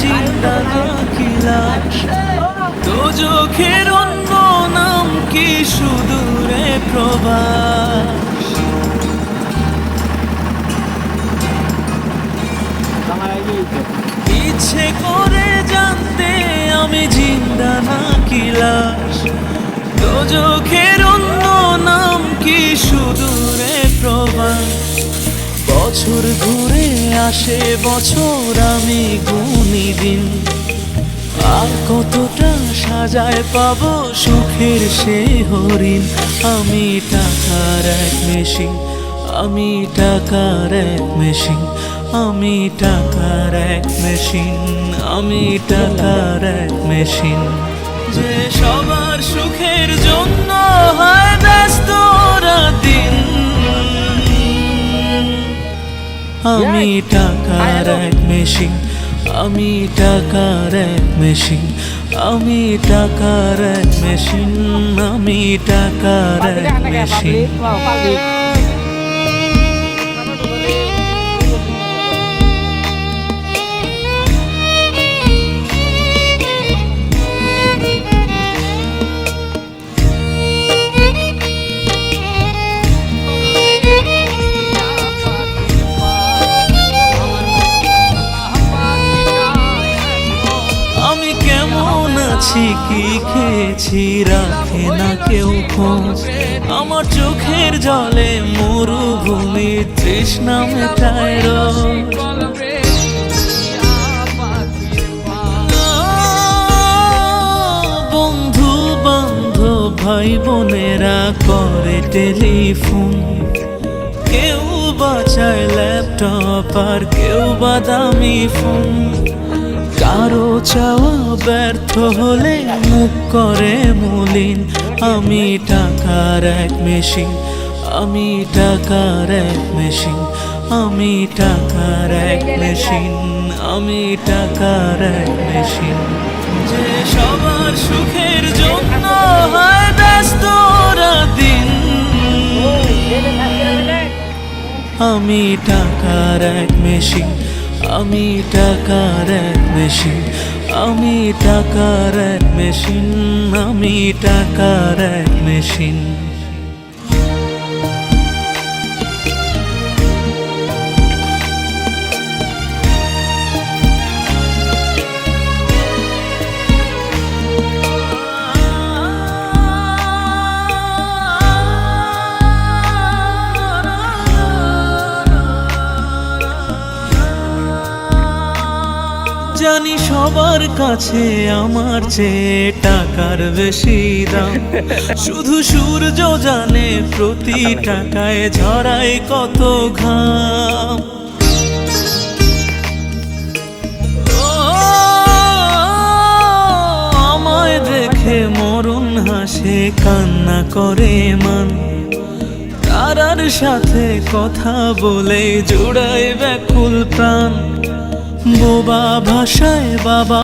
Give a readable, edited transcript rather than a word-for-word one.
জিন্দা নাকি লাশ, দোজখের অন্য নাম কি সুদূরে প্রবাস। ইচ্ছে করে জানতে আমি জিন্দা নাকি লাশ, দোজখের অন্য নাম কি সুদূরে প্রবাস। বছর ঘুরে আসে বছর, আমি গুনি দিন, আর কতটা সাজায় পাবো সুখের সে হরিণ। আমি টাকার এক মেশিন, আমি টাকার এক মেশিন, আমি টাকার এক মেশিন, আমি টাকার এক মেশিন। যে সবার সুখের জন্য হয় ব্যস্ত দিন, আমি টাকার এক মেশিন, আমি টাকার এক মেশিন, আমি টাকার এক মেশিন, আমি টাকার এক মেশিন। কি খেয়েছি রাখে না কেউ খোঁজ, আমার চোখের জলে মরুভূমি তৃষ্ণা মেটায় রোজ। বন্ধু বান্ধব ভাই বোনেরা করে টেলিফোন, কেউ বাঁচায় ল্যাপটপ আর কেউ বাদামি ফোন। কারো চাওয়া ব্যর্থ হলে মুখ করে মলিন, আমি টাকার এক মেশিন, আমি টাকার এক মেশিন, আমি টাকার এক মেশিন, আমি টাকার এক মেশিন। যে সবার সুখের জন্য হয় ব্যস্ত দিন, আমি টাকার এক মেশিন, আমি টাকার এক মেশিন, আমি টাকার এক মেশিন, আমি টাকার এক মেশিন। জানি সবার কাছে আমার চেয়ে টাকার বেশি দাম, শুধু সূর্য জানে প্রতি টাকায় ঝরায় কত ঘাম। আমায় দেখে মরণ হাসে কান্না করে মান, তারার সাথে কথা বলে জোড়ায় ব্যাকুল প্রাণ। বোবা ভাষায় বাবা